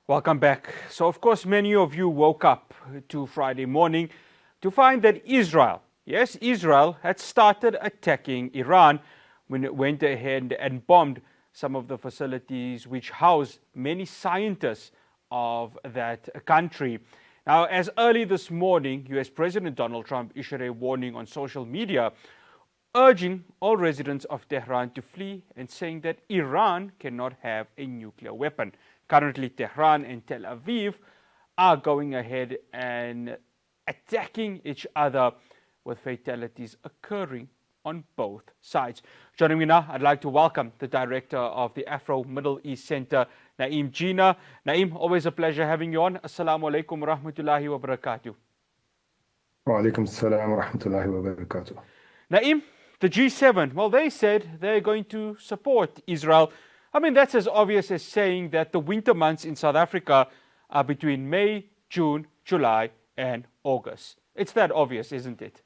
Welcome back. So, of course, many of you woke up to Friday morning to find that Israel, yes, Israel had started attacking Iran when it went ahead and bombed some of the facilities which house many scientists of that country. Now, as early this morning, US President Donald Trump issued a warning on social media urging all residents of Tehran to flee and saying that Iran cannot have a nuclear weapon. Currently, Tehran and Tel Aviv are going ahead and attacking each other with fatalities occurring on both sides. Joining me now, I'd like to welcome the director of the Afro-Middle East Centre, Naeem Jeenah. Naeem, always a pleasure having you on. Assalamu alaikum wa rahmatullahi wa barakatuh. Wa alaikum salam wa rahmatullahi wa barakatuh. Naeem, the G7, well, they said they're going to support Israel. I mean, that's as obvious as saying that the winter months in South Africa are between May, June, July, and August. It's that obvious, isn't it?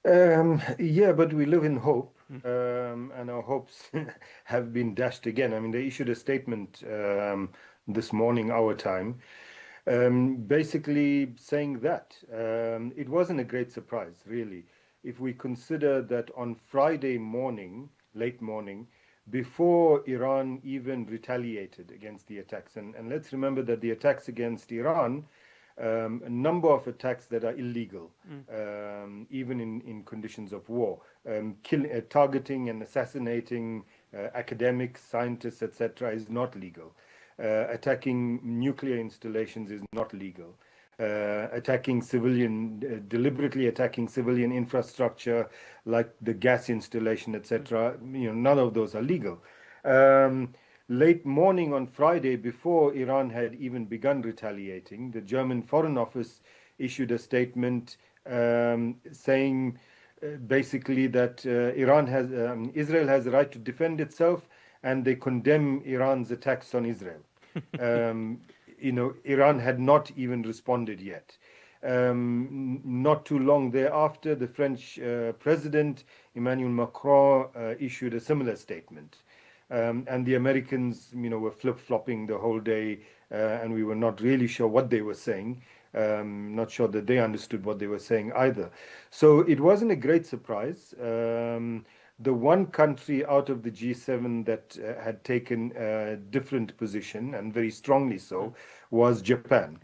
Yeah, but we live in hope, and our hopes have been dashed again. I mean, they issued a statement this morning, our time, basically saying that it wasn't a great surprise, really, if we consider that on Friday morning, late morning, before Iran even retaliated against the attacks. And let's remember that the attacks against Iran, a number of attacks that are illegal, even in conditions of war, targeting and assassinating academics, scientists, etc., is not legal. Attacking nuclear installations is not legal. Deliberately attacking civilian infrastructure like the gas installation, etc., none of those are legal. Late morning on Friday, before Iran had even begun retaliating, the German Foreign Office issued a statement saying basically that Israel has the right to defend itself, and they condemn Iran's attacks on Israel. Iran had not even responded yet. Not too long thereafter, the French President Emmanuel Macron issued a similar statement. And the Americans, were flip-flopping the whole day, and we were not really sure what they were saying. Not sure that they understood what they were saying either. So it wasn't a great surprise. The one country out of the G7 that had taken a different position, and very strongly so, was Japan,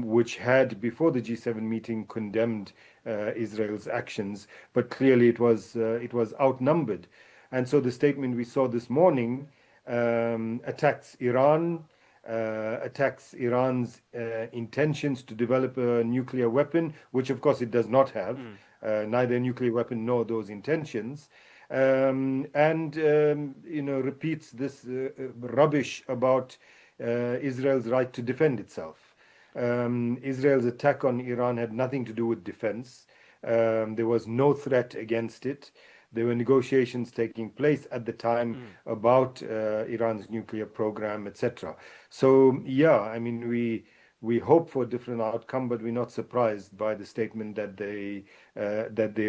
which had, before the G7 meeting, condemned Israel's actions, but clearly it was outnumbered. And so the statement we saw this morning attacks Iran, attacks Iran's intentions to develop a nuclear weapon, which of course it does not have, neither a nuclear weapon nor those intentions, and repeats this rubbish about Israel's right to defend itself. Israel's attack on Iran had nothing to do with defense. There was no threat against it. There were negotiations taking place at the time about Iran's nuclear program, etc. So, yeah, I mean, we hope for a different outcome, but we're not surprised by the statement that they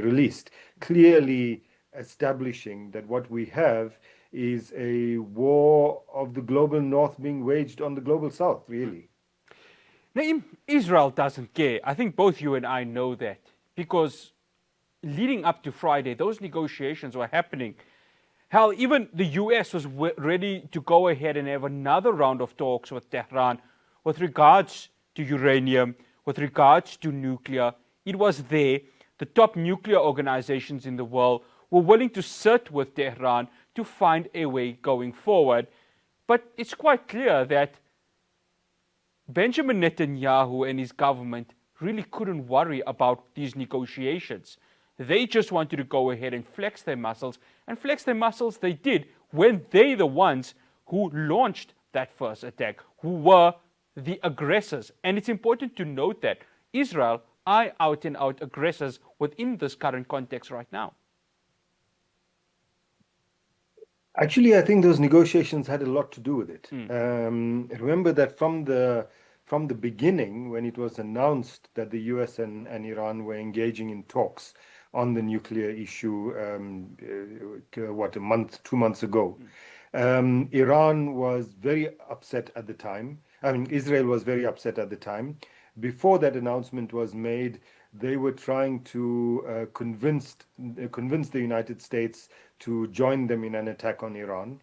released, clearly establishing that what we have is a war of the global north being waged on the global south, really. Now, Israel doesn't care. I think both you and I know that, because leading up to Friday, those negotiations were happening. Hell, even the US was ready to go ahead and have another round of talks with Tehran with regards to uranium, with regards to nuclear. It was there. The top nuclear organizations in the world were willing to sit with Tehran to find a way going forward. But it's quite clear that Benjamin Netanyahu and his government really couldn't worry about these negotiations. They just wanted to go ahead and flex their muscles, and flex their muscles they did when they're the ones who launched that first attack, who were the aggressors. And it's important to note that Israel are out and out aggressors within this current context right now. Actually, I think those negotiations had a lot to do with it. Remember that from the beginning, when it was announced that the US and Iran were engaging in talks on the nuclear issue, 2 months ago, Iran was very upset at the time. I mean, Israel was very upset at the time. Before that announcement was made, they were trying to convince the United States to join them in an attack on Iran.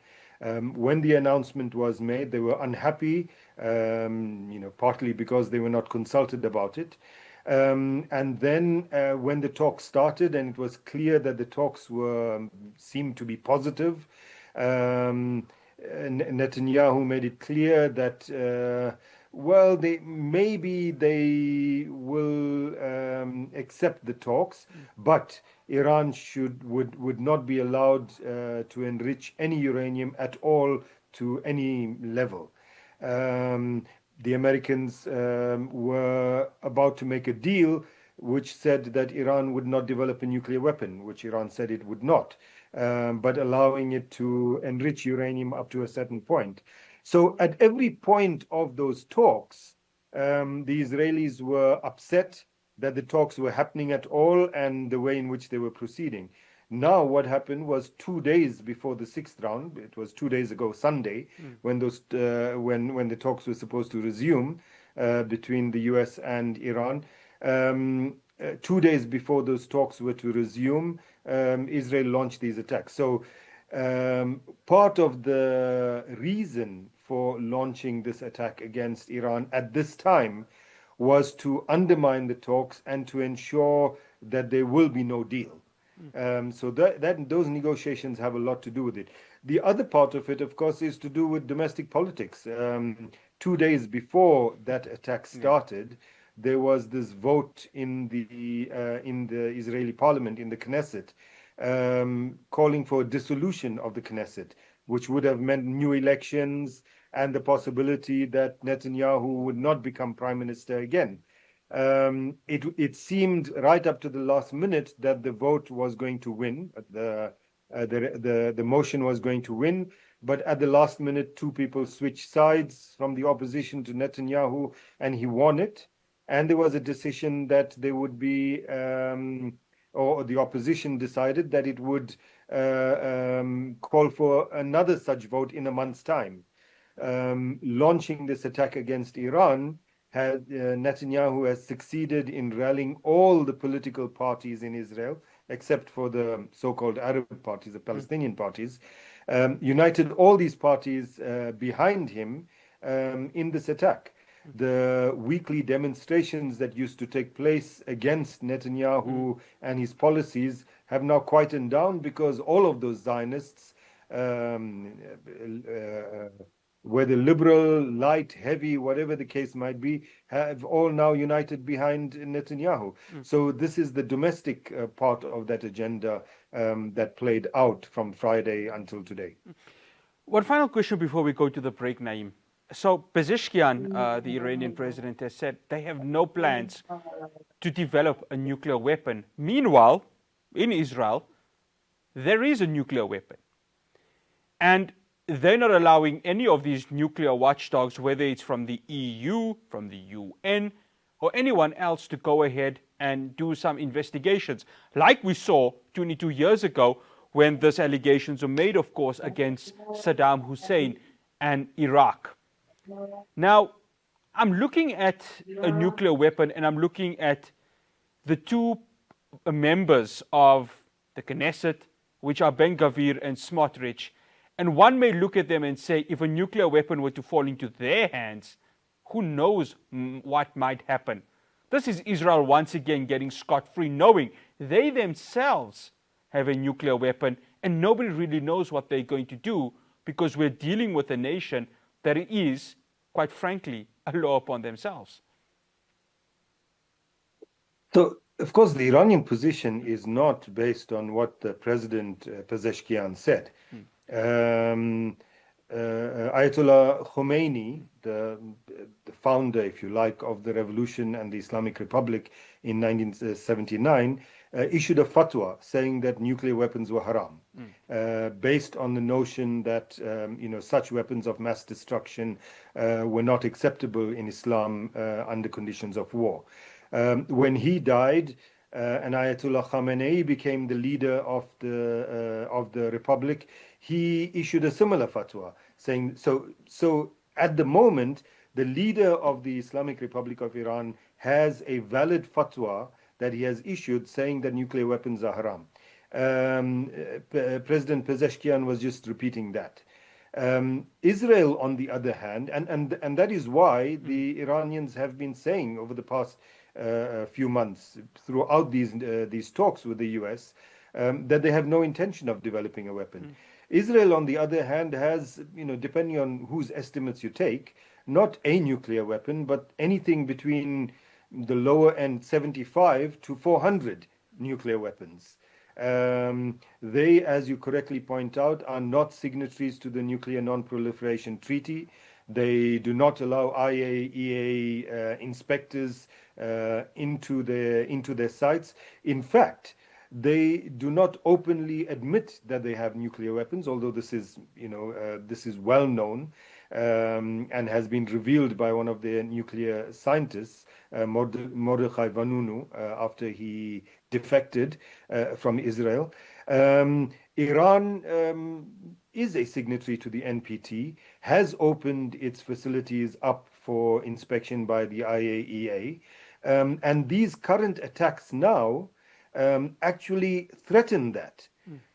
When the announcement was made, they were unhappy, partly because they were not consulted about it. And then when the talks started, and it was clear that the talks seemed to be positive, Netanyahu made it clear that maybe they will accept the talks, but Iran would not be allowed to enrich any uranium at all to any level. The Americans were about to make a deal which said that Iran would not develop a nuclear weapon, which Iran said it would not, but allowing it to enrich uranium up to a certain point. So at every point of those talks, the Israelis were upset that the talks were happening at all and the way in which they were proceeding. Now, what happened was 2 days before the sixth round. It was 2 days ago, Sunday, when when the talks were supposed to resume between the U.S. and Iran. 2 days before those talks were to resume, Israel launched these attacks. So, part of the reason for launching this attack against Iran at this time was to undermine the talks and to ensure that there will be no deal. So those negotiations have a lot to do with it. The other part of it, of course, is to do with domestic politics. 2 days before that attack started, there was this vote in the Israeli parliament, in the Knesset, calling for a dissolution of the Knesset, which would have meant new elections and the possibility that Netanyahu would not become prime minister again. It seemed right up to the last minute that the vote was going to win, the motion was going to win, but at the last minute, two people switched sides from the opposition to Netanyahu, and he won it. And there was a decision that there would be, or the opposition decided that it would call for another such vote in a month's time. Launching this attack against Iran, Netanyahu has succeeded in rallying all the political parties in Israel, except for the so-called Arab parties, the Palestinian parties, united all these parties behind him in this attack. The weekly demonstrations that used to take place against Netanyahu and his policies have now quietened down because all of those Zionists, whether liberal, light, heavy, whatever the case might be, have all now united behind Netanyahu. So this is the domestic part of that agenda that played out from Friday until today. One final question before we go to the break, Naeem. So Pezeshkian, the Iranian president, has said they have no plans to develop a nuclear weapon. Meanwhile, in Israel, there is a nuclear weapon. And they're not allowing any of these nuclear watchdogs, whether it's from the EU, from the UN, or anyone else, to go ahead and do some investigations, like we saw 22 years ago when those allegations were made, of course, against Saddam Hussein and Iraq. Now, I'm looking at a nuclear weapon, and I'm looking at the two members of the Knesset, which are Ben Gvir and Smotrich. And one may look at them and say, if a nuclear weapon were to fall into their hands, who knows what might happen? This is Israel once again getting scot-free, knowing they themselves have a nuclear weapon, and nobody really knows what they're going to do, because we're dealing with a nation that is, quite frankly, a law upon themselves. So, of course, the Iranian position is not based on what the President Pezeshkian said. Ayatollah Khomeini, the founder, if you like, of the revolution and the Islamic Republic in 1979, issued a fatwa saying that nuclear weapons were haram, based on the notion that such weapons of mass destruction were not acceptable in Islam under conditions of war. When he died, and Ayatollah Khamenei became the leader of the republic, he issued a similar fatwa saying, so at the moment, the leader of the Islamic Republic of Iran has a valid fatwa that he has issued saying that nuclear weapons are haram. President Pezeshkian was just repeating that. Israel, on the other hand, and that is why the Iranians have been saying over the past few months throughout these talks with the US that they have no intention of developing a weapon. Israel, on the other hand, has, depending on whose estimates you take, not a nuclear weapon, but anything between the lower end 75 to 400 nuclear weapons. They, as you correctly point out, are not signatories to the Nuclear Non-Proliferation Treaty. They do not allow IAEA inspectors into their sites. In fact, they do not openly admit that they have nuclear weapons, although this is well known and has been revealed by one of their nuclear scientists, Mordechai Vanunu, after he defected from Israel. Iran is a signatory to the NPT, has opened its facilities up for inspection by the IAEA, and these current attacks now actually threaten that.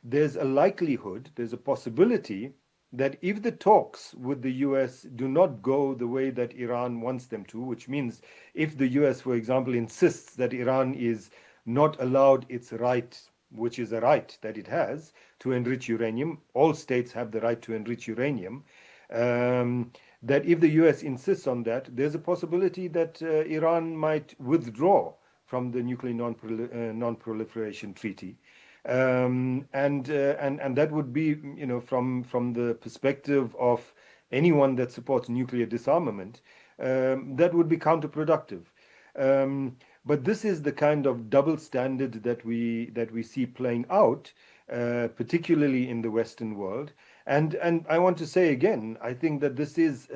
There's a likelihood, there's a possibility that if the talks with the US do not go the way that Iran wants them to, which means if the US, for example, insists that Iran is not allowed its right, which is a right that it has, to enrich uranium, all states have the right to enrich uranium, that if the US insists on that, there's a possibility that Iran might withdraw from the Nuclear Non-Proliferation Treaty. And that would be, from the perspective of anyone that supports nuclear disarmament, that would be counterproductive. But this is the kind of double standard that we see playing out, particularly in the Western world. And I want to say again, I think that this is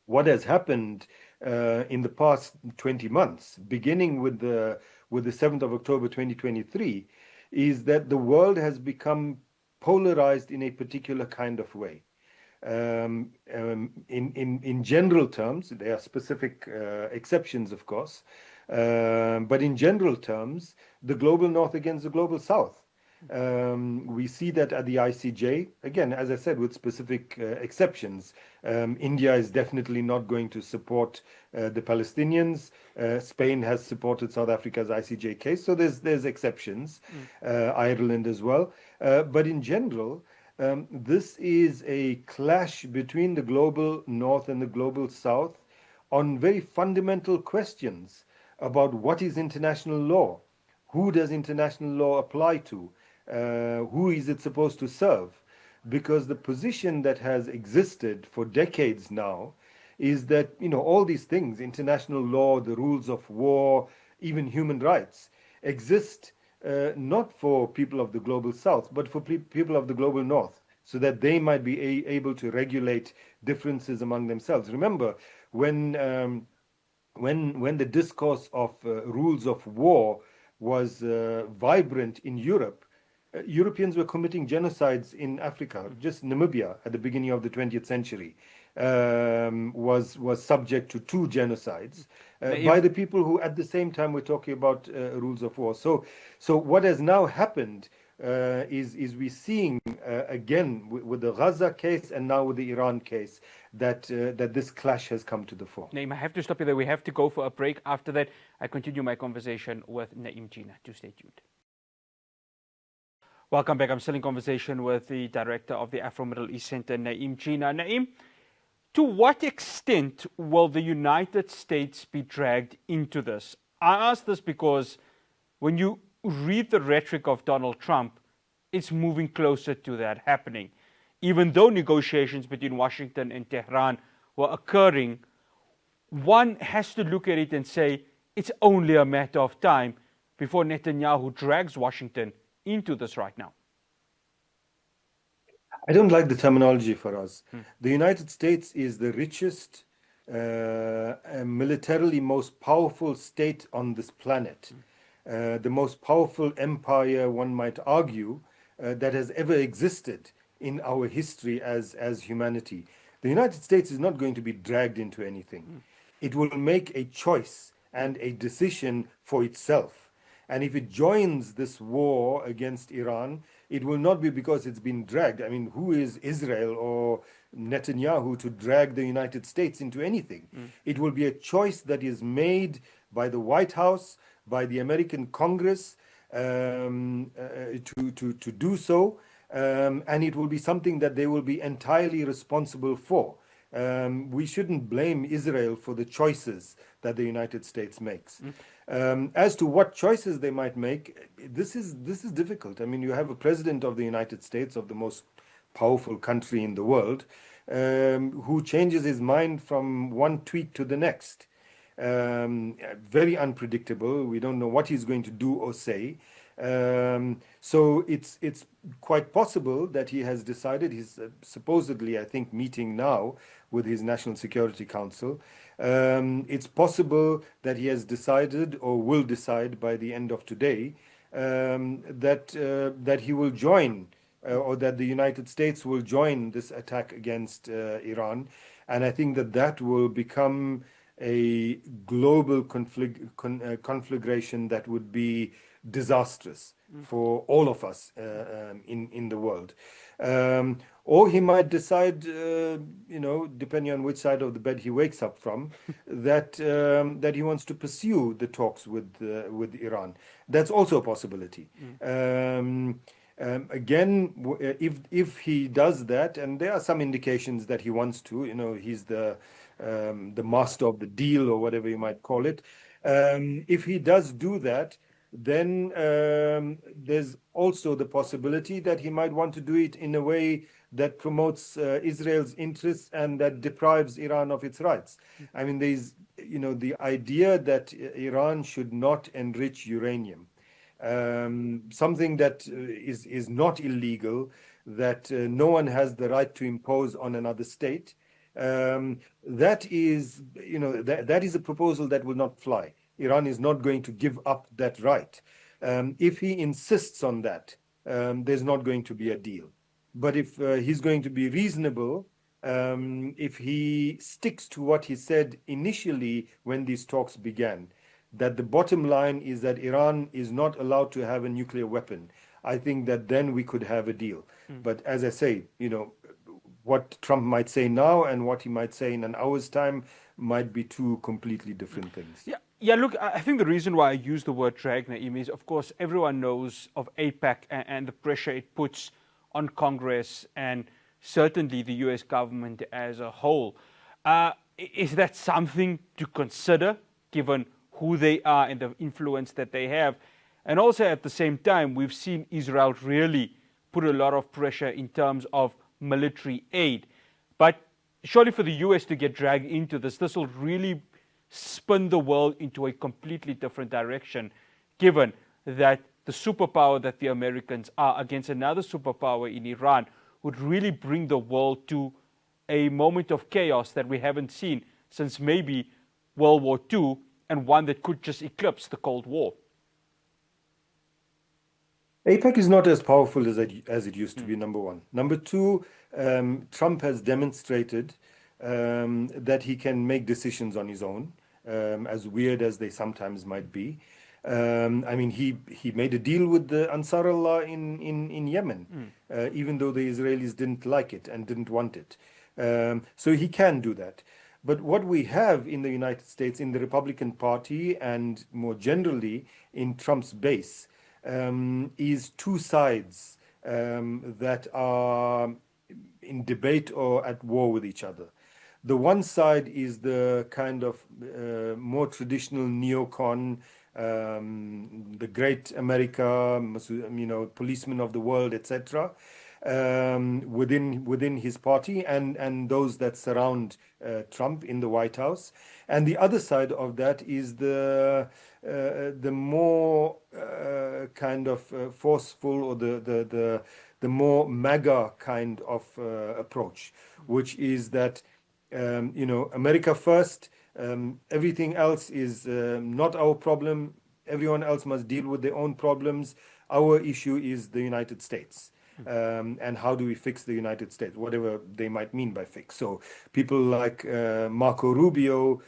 what has happened in the past 20 months, beginning with the 7th of October 2023. Is that the world has become polarized in a particular kind of way. In general terms, there are specific exceptions, of course, but in general terms, the global north against the global south. We see that at the ICJ, again, as I said, with specific exceptions. India is definitely not going to support the Palestinians. Spain has supported South Africa's ICJ case, so there's exceptions. Ireland as well. But in general, this is a clash between the global north and the global south on very fundamental questions about what is international law, who does international law apply to, who is it supposed to serve? Because the position that has existed for decades now is that, all these things, international law, the rules of war, even human rights, exist not for people of the global south, but for people of the global north, so that they might be able to regulate differences among themselves. Remember, when the discourse of rules of war was vibrant in Europe, Europeans were committing genocides in Africa. Just Namibia at the beginning of the 20th century was subject to 2 genocides by the people who at the same time were talking about rules of war. So what has now happened is we're seeing again with the Gaza case and now with the Iran case that this clash has come to the fore. Naeem, I have to stop you there. We have to go for a break. After that, I continue my conversation with Naeem Jeenah. Do stay tuned. Welcome back. I'm still in conversation with the director of the Afro-Middle East Centre, Naeem Jeenah. Naeem, to what extent will the United States be dragged into this? I ask this because when you read the rhetoric of Donald Trump, it's moving closer to that happening. Even though negotiations between Washington and Tehran were occurring, one has to look at it and say it's only a matter of time before Netanyahu drags Washington into this right now. I don't like the terminology for us. The United States is the richest, militarily most powerful state on this planet. The most powerful empire, one might argue, that has ever existed in our history as humanity. The United States is not going to be dragged into anything. It will make a choice and a decision for itself. And if it joins this war against Iran, it will not be because it's been dragged. I mean, who is Israel or Netanyahu to drag the United States into anything? It will be a choice that is made by the White House, by the American Congress, to do so, and it will be something that they will be entirely responsible for. We shouldn't blame Israel for the choices that the United States makes. As to what choices they might make, this is difficult. I mean, you have a president of the United States, of the most powerful country in the world, who changes his mind from one tweet to the next. Very unpredictable. We don't know what he's going to do or say. So it's quite possible that he has decided. He's supposedly, I think, meeting now with his National Security Council. It's possible that he has decided or will decide by the end of today that he will join or that the United States will join this attack against Iran. And I think that will become a global conflagration that would be disastrous for all of us in the world. Or he might decide, depending on which side of the bed he wakes up from, that he wants to pursue the talks with Iran. That's also a possibility. Again, if he does that, and there are some indications that he wants to, he's the master of the deal or whatever you might call it. If he does do that, then there's also the possibility that he might want to do it in a way that promotes Israel's interests and that deprives Iran of its rights. I mean, there's, the idea that Iran should not enrich uranium, something that is not illegal, that no one has the right to impose on another state. That is a proposal that will not fly. Iran is not going to give up that right. If he insists on that, there's not going to be a deal. But if he's going to be reasonable, if he sticks to what he said initially when these talks began, that the bottom line is that Iran is not allowed to have a nuclear weapon, I think that then we could have a deal. But as I say, what Trump might say now and what he might say in an hour's time might be two completely different things. Yeah, look, I think the reason why I use the word drag, Naeem, is, of course, everyone knows of AIPAC and the pressure it puts on Congress and certainly the US government as a whole. Is that something to consider, given who they are and the influence that they have? And also at the same time, we've seen Israel really put a lot of pressure in terms of military aid. But surely for the US to get dragged into this will really spin the world into a completely different direction, given that the superpower that the Americans are against another superpower in Iran would really bring the world to a moment of chaos that we haven't seen since maybe World War II, and one that could just eclipse the Cold War. AIPAC is not as powerful as it used to be, number one. Number two, Trump has demonstrated that he can make decisions on his own, as weird as they sometimes might be. I mean, he made a deal with the Ansar Allah in Yemen, even though the Israelis didn't like it and didn't want it. So he can do that. But what we have in the United States, in the Republican Party, and more generally in Trump's base, is two sides that are in debate or at war with each other. The one side is the kind of more traditional neocon, the great America, policeman of the world, etc., within his party and those that surround Trump in the White House. And the other side of that is the more kind of forceful, or the more MAGA kind of approach, which is that America first, everything else is not our problem. Everyone else must deal with their own problems. Our issue is the United States. and how do we fix the United States, whatever they might mean by fix. So people like Marco Rubio,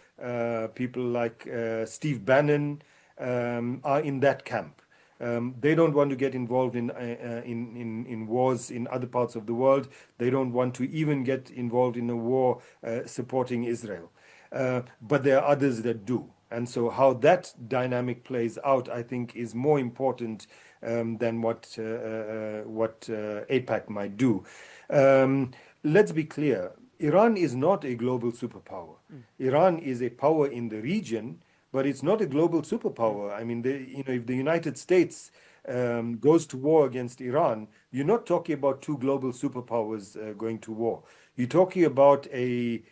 people like Steve Bannon are in that camp. They don't want to get involved in wars in other parts of the world. They don't want to even get involved in a war supporting Israel. But there are others that do. And so how that dynamic plays out, I think, is more important than what AIPAC might do. Let's be clear. Iran is not a global superpower. Iran is a power in the region, but it's not a global superpower. I mean, if the United States goes to war against Iran, you're not talking about two global superpowers going to war. You're talking about a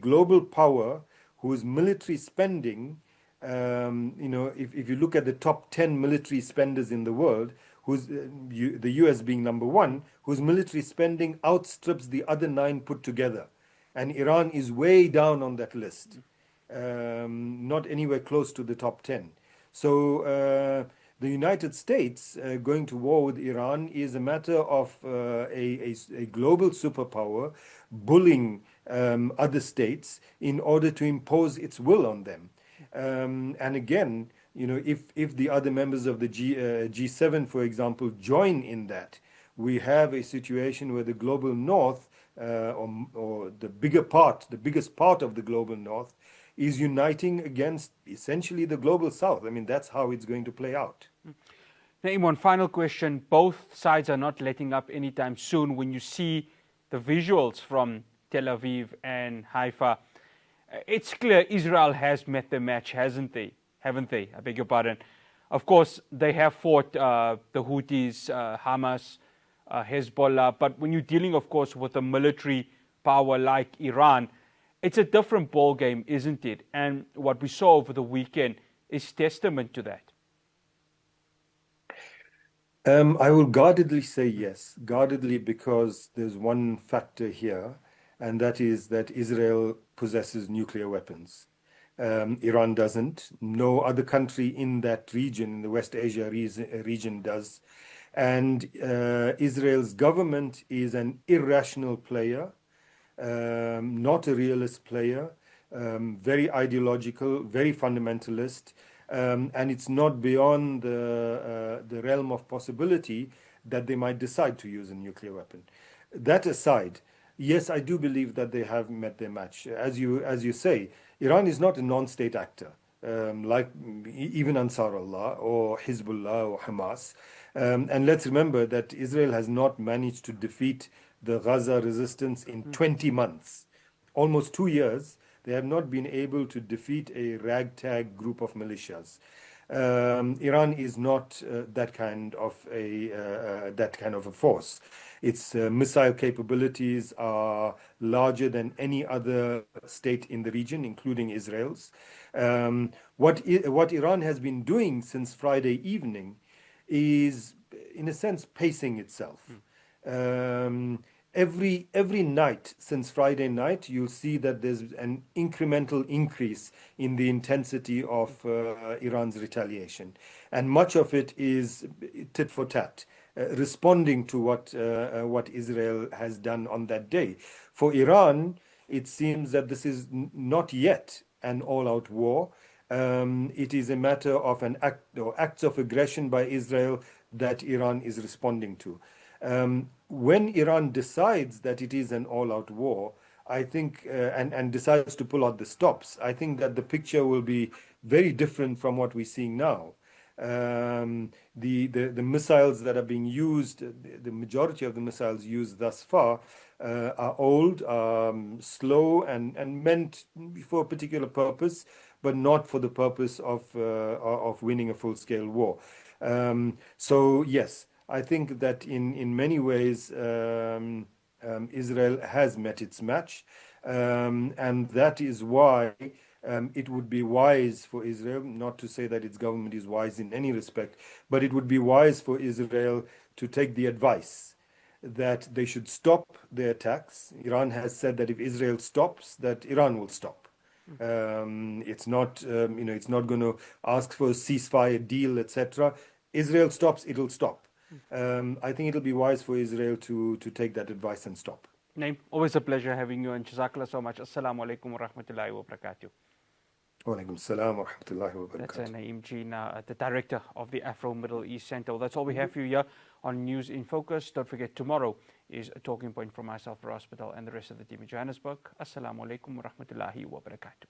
global power whose military spending, if you look at the top 10 military spenders in the world, the US being number one, whose military spending outstrips the other 9 put together. And Iran is way down on that list, not anywhere close to the top 10. So the United States going to war with Iran is a matter of a global superpower bullying other states in order to impose its will on them. And again, if the other members of the G7, for example, join in that, we have a situation where the global north, or the biggest part of the global north, is uniting against essentially the global south. I mean, that's how it's going to play out. Naeem, one final question. Both sides are not letting up anytime soon. When you see the visuals from Tel Aviv and Haifa, it's clear Israel has met the match, haven't they? I beg your pardon. Of course, they have fought the Houthis, Hamas, Hezbollah, but when you're dealing, of course, with a military power like Iran, it's a different ball game, isn't it? And what we saw over the weekend is testament to that. I will guardedly say yes. Guardedly because there's one factor here, and that is that Israel possesses nuclear weapons. Iran doesn't. No other country in that region, in the West Asia region, does. And Israel's government is an irrational player, not a realist player, very ideological, very fundamentalist, and it's not beyond the realm of possibility that they might decide to use a nuclear weapon. That aside, yes, I do believe that they have met their match. As you say, Iran is not a non-state actor, like even Ansarullah or Hezbollah or Hamas. And let's remember that Israel has not managed to defeat the Gaza resistance in 20 months. Almost 2 years, they have not been able to defeat a ragtag group of militias. Iran is not that kind of a force. Its missile capabilities are larger than any other state in the region, including Israel's. What Iran has been doing since Friday evening is, in a sense, pacing itself. Every night since Friday night, you'll see that there's an incremental increase in the intensity of Iran's retaliation. And much of it is tit for tat, responding to what Israel has done on that day. For Iran, it seems that this is not yet an all-out war. It is a matter of an act or acts of aggression by Israel that Iran is responding to. When Iran decides that it is an all-out war, I think, and decides to pull out the stops, I think that the picture will be very different from what we're seeing now. The missiles that are being used, the majority of the missiles used thus far, are old, slow, and meant for a particular purpose, but not for the purpose of winning a full-scale war. So yes, I think that in many ways Israel has met its match, and that is why it would be wise for Israel, not to say that its government is wise in any respect, but it would be wise for Israel to take the advice that they should stop their attacks. Iran has said that if Israel stops, that Iran will stop. It's not, it's not going to ask for a ceasefire deal, etc. Israel stops, it'll stop. I think it'll be wise for Israel to take that advice and stop. Naeem, always a pleasure having you, and Jazakallah so much. Assalamu alaikum wa rahmatullahi wa barakatuh. Wa alaikum salam wa rahmatullahi wa That's barakatuh. Naeem Jeenah, the director of the Afro-Middle East Centre. Well, that's all we have for you here on News in Focus. Don't forget, tomorrow is a talking point from myself, Ross Patel, and the rest of the team in Johannesburg. Assalamu alaikum wa rahmatullahi wa barakatuh.